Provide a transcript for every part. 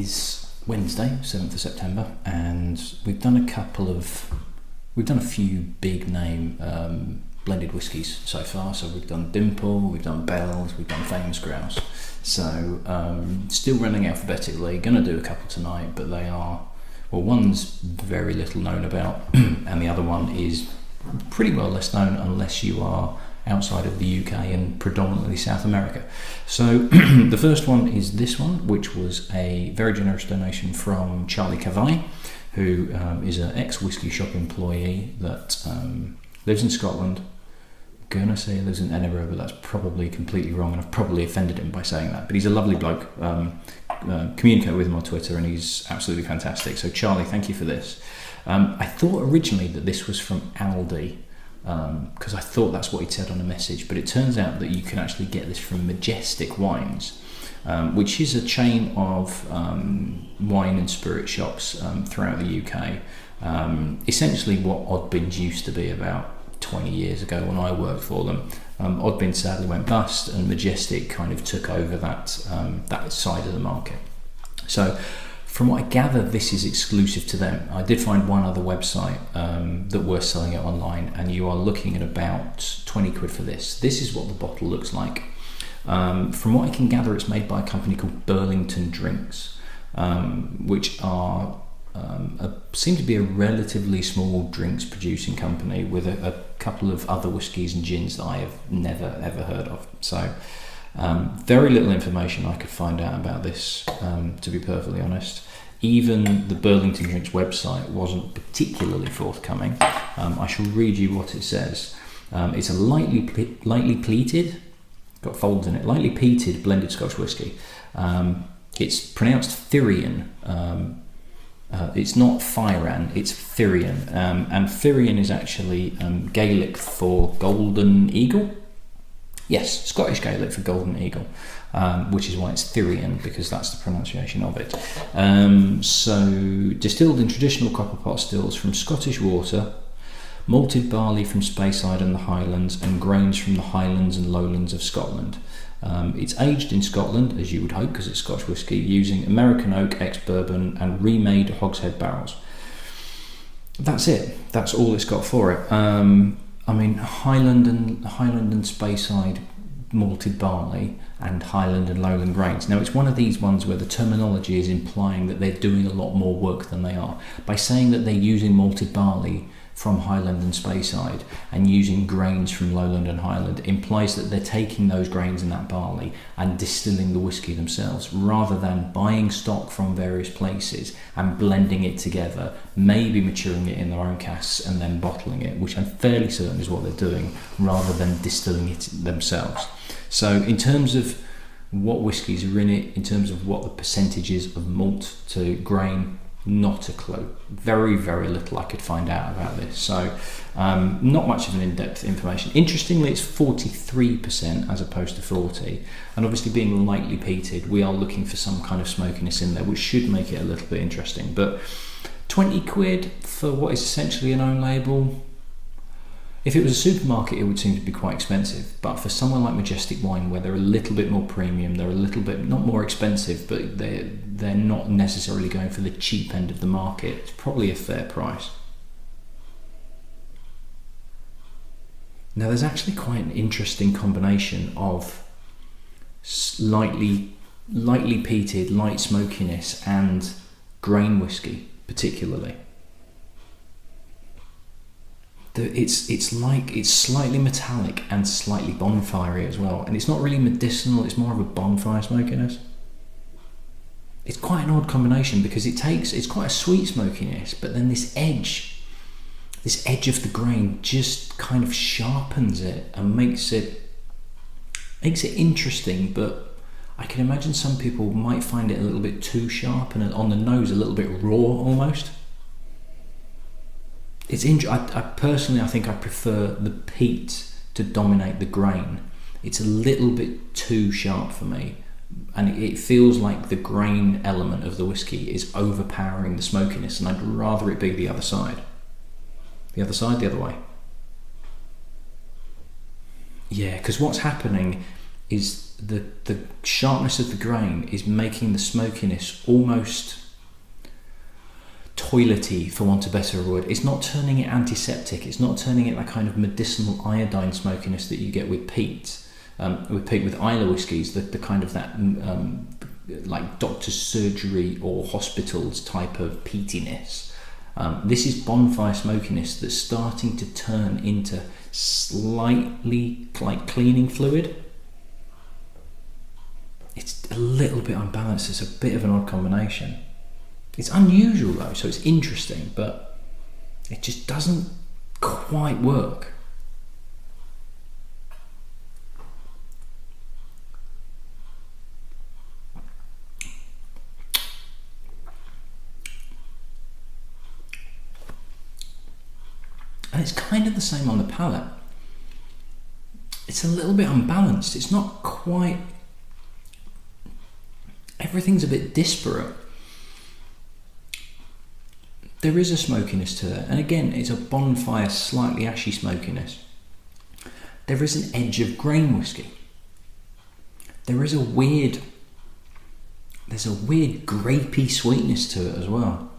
is Wednesday, 7th of September, and we've done a few big name blended whiskies so far. So we've done Dimple, we've done Bells, we've done Famous Grouse. So still running alphabetically, going to do a couple tonight, but they are, well, one's very little known about and the other one is pretty well less known unless you are outside of the UK and predominantly South America. So the first one is this one, which was a very generous donation from Charlie Cavani, who is an ex-whisky shop employee that lives in Scotland. I'm gonna say he lives in Edinburgh, but that's probably completely wrong, and I've probably offended him by saying that. But he's a lovely bloke. Communicate with him on Twitter, and he's absolutely fantastic. So Charlie, thank you for this. I thought originally that this was from Aldi, because I thought that's what he'd said on the message, but it turns out that you can actually get this from Majestic Wines, which is a chain of wine and spirit shops throughout the UK. Essentially what Oddbins used to be about 20 years ago when I worked for them. Oddbins sadly went bust, and Majestic kind of took over that side of the market. So from what I gather, this is exclusive to them. I did find one other website that were selling it online, and you are looking at about 20 quid for this. This is what the bottle looks like. From what I can gather, it's made by a company called Burlington Drinks, which are seem to be a relatively small drinks producing company with a couple of other whiskies and gins that I have never ever heard of. So very little information I could find out about this, to be perfectly honest. Even the Burlington Drinks website wasn't particularly forthcoming. I shall read you what it says. It's a lightly peated, got folds in it, lightly peated blended Scotch whisky. It's pronounced Firean. It's not Firean, it's Firean. And Firean is actually Gaelic for golden eagle. Yes, Scottish Gaelic for golden eagle, which is why it's Firean, because that's the pronunciation of it. So distilled in traditional copper pot stills from Scottish water, malted barley from Speyside and the Highlands, and grains from the Highlands and Lowlands of Scotland. It's aged in Scotland, as you would hope, because it's Scotch whisky, using American oak ex-bourbon and remade hogshead barrels. That's it. That's all it's got for it. I mean, Highland and Speyside malted barley and Highland and Lowland grains. Now, it's one of these ones where the terminology is implying that they're doing a lot more work than they are. By saying that they're using malted barley from Highland and Speyside and using grains from Lowland and Highland implies that they're taking those grains and that barley and distilling the whiskey themselves, rather than buying stock from various places and blending it together, maybe maturing it in their own casks and then bottling it, which I'm fairly certain is what they're doing, rather than distilling it themselves. So in terms of what whiskies are in it, in terms of what the percentage is of malt to grain, not a clue. Very, very little I could find out about this. So not much of an in-depth information. Interestingly, it's 43% as opposed to 40%. And obviously being lightly peated, we are looking for some kind of smokiness in there, which should make it a little bit interesting. But 20 quid for what is essentially an own label. If it was a supermarket, it would seem to be quite expensive. But for someone like Majestic Wine, where they're a little bit more premium, they're a little bit, not more expensive, but they're not necessarily going for the cheap end of the market, it's probably a fair price. Now, there's actually quite an interesting combination of lightly peated, light smokiness and grain whiskey, particularly. It's slightly metallic and slightly bonfirey as well, and it's not really medicinal, it's more of a bonfire smokiness. It's quite an odd combination, because it's quite a sweet smokiness, but then this edge of the grain just kind of sharpens it and makes it interesting. But I can imagine some people might find it a little bit too sharp and on the nose a little bit raw almost. I personally think I prefer the peat to dominate the grain. It's a little bit too sharp for me, and it feels like the grain element of the whiskey is overpowering the smokiness, and I'd rather it be the other side. The other side, the other way. Yeah, because what's happening is the sharpness of the grain is making the smokiness almost toilety, for want of a better word. It's not turning it antiseptic. It's not turning it that kind of medicinal iodine smokiness that you get with peat. With Islay whiskies, the kind of that like doctor's surgery or hospitals type of peatiness. This is bonfire smokiness that's starting to turn into slightly like cleaning fluid. It's a little bit unbalanced. It's a bit of an odd combination. It's unusual though, so it's interesting, but it just doesn't quite work. And it's kind of the same on the palate. It's a little bit unbalanced. It's not quite... Everything's a bit disparate. There is a smokiness to it. And again, it's a bonfire, slightly ashy smokiness. There is an edge of grain whiskey. There's a weird grapey sweetness to it as well.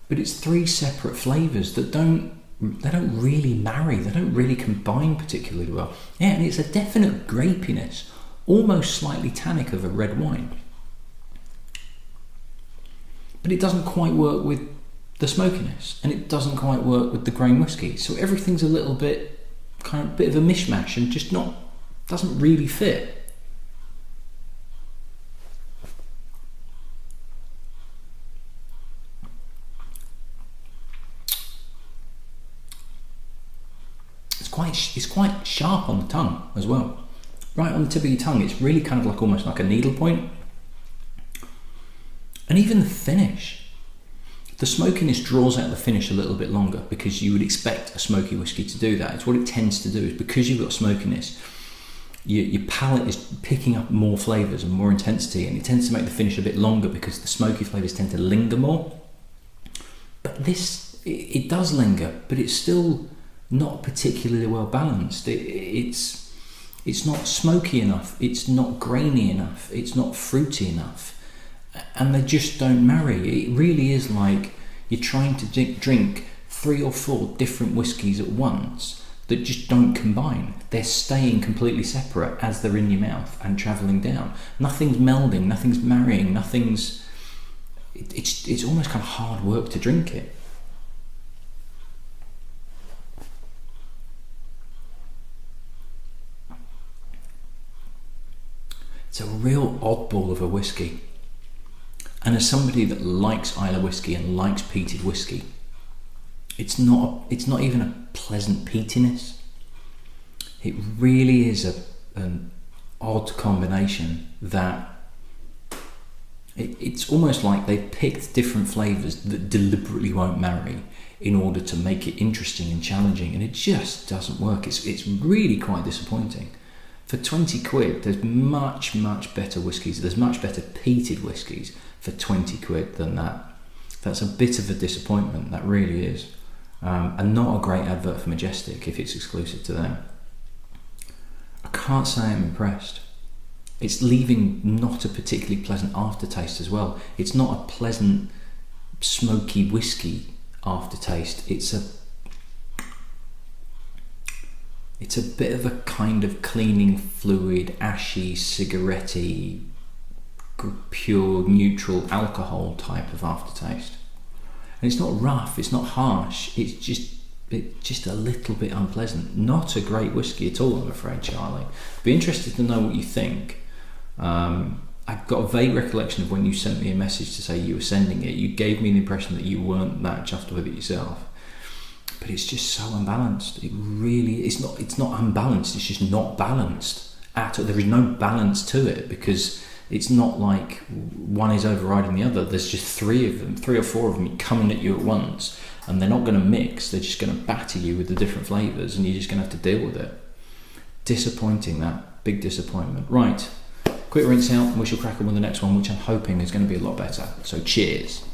But it's three separate flavours that don't really marry, they don't really combine particularly well. Yeah, and it's a definite grapiness, almost slightly tannic of a red wine. But it doesn't quite work with the smokiness, and it doesn't quite work with the grain whiskey. So everything's a little bit, kind of bit of a mishmash and just doesn't really fit. It's quite sharp on the tongue as well. Right on the tip of your tongue, it's really kind of like almost like a needle point. And even the finish, the smokiness draws out the finish a little bit longer, because you would expect a smoky whiskey to do that. It's what it tends to do, is because you've got smokiness, your palate is picking up more flavours and more intensity, and it tends to make the finish a bit longer because the smoky flavours tend to linger more. But this, it does linger, but it's still not particularly well balanced. It's not smoky enough, it's not grainy enough, it's not fruity enough, and they just don't marry. It really is like you're trying to drink 3 or 4 different whiskies at once that just don't combine. They're staying completely separate as they're in your mouth and travelling down. Nothing's melding, nothing's marrying, it's almost kind of hard work to drink it. It's a real oddball of a whiskey. And as somebody that likes Islay whiskey and likes peated whiskey, it's not even a pleasant peatiness. It really is an odd combination that it's almost like they've picked different flavours that deliberately won't marry in order to make it interesting and challenging, and it just doesn't work. It's really quite disappointing. For 20 quid, there's much better whiskies. There's much better peated whiskies for 20 quid than that. That's a bit of a disappointment, that really is. And not a great advert for Majestic if it's exclusive to them. I can't say I'm impressed. It's leaving not a particularly pleasant aftertaste as well. It's not a pleasant smoky whiskey aftertaste. It's a bit of a kind of cleaning fluid, ashy, cigarette-y, pure neutral alcohol type of aftertaste. And it's not rough, it's not harsh, it's just a little bit unpleasant. Not a great whiskey at all, I'm afraid, Charlie. Be interested to know what you think. I've got a vague recollection of when you sent me a message to say you were sending it. You gave me the impression that you weren't that chuffed with it yourself. But it's just so unbalanced. It really, it's not unbalanced, it's just not balanced at all. There is no balance to it, because it's not like one is overriding the other. There's just 3 of them, 3 or 4 of them coming at you at once, and they're not going to mix. They're just going to batter you with the different flavours, and you're just going to have to deal with it. Disappointing, that. Big disappointment. Right, quick rinse out, and we shall crack on with the next one, which I'm hoping is going to be a lot better. So cheers.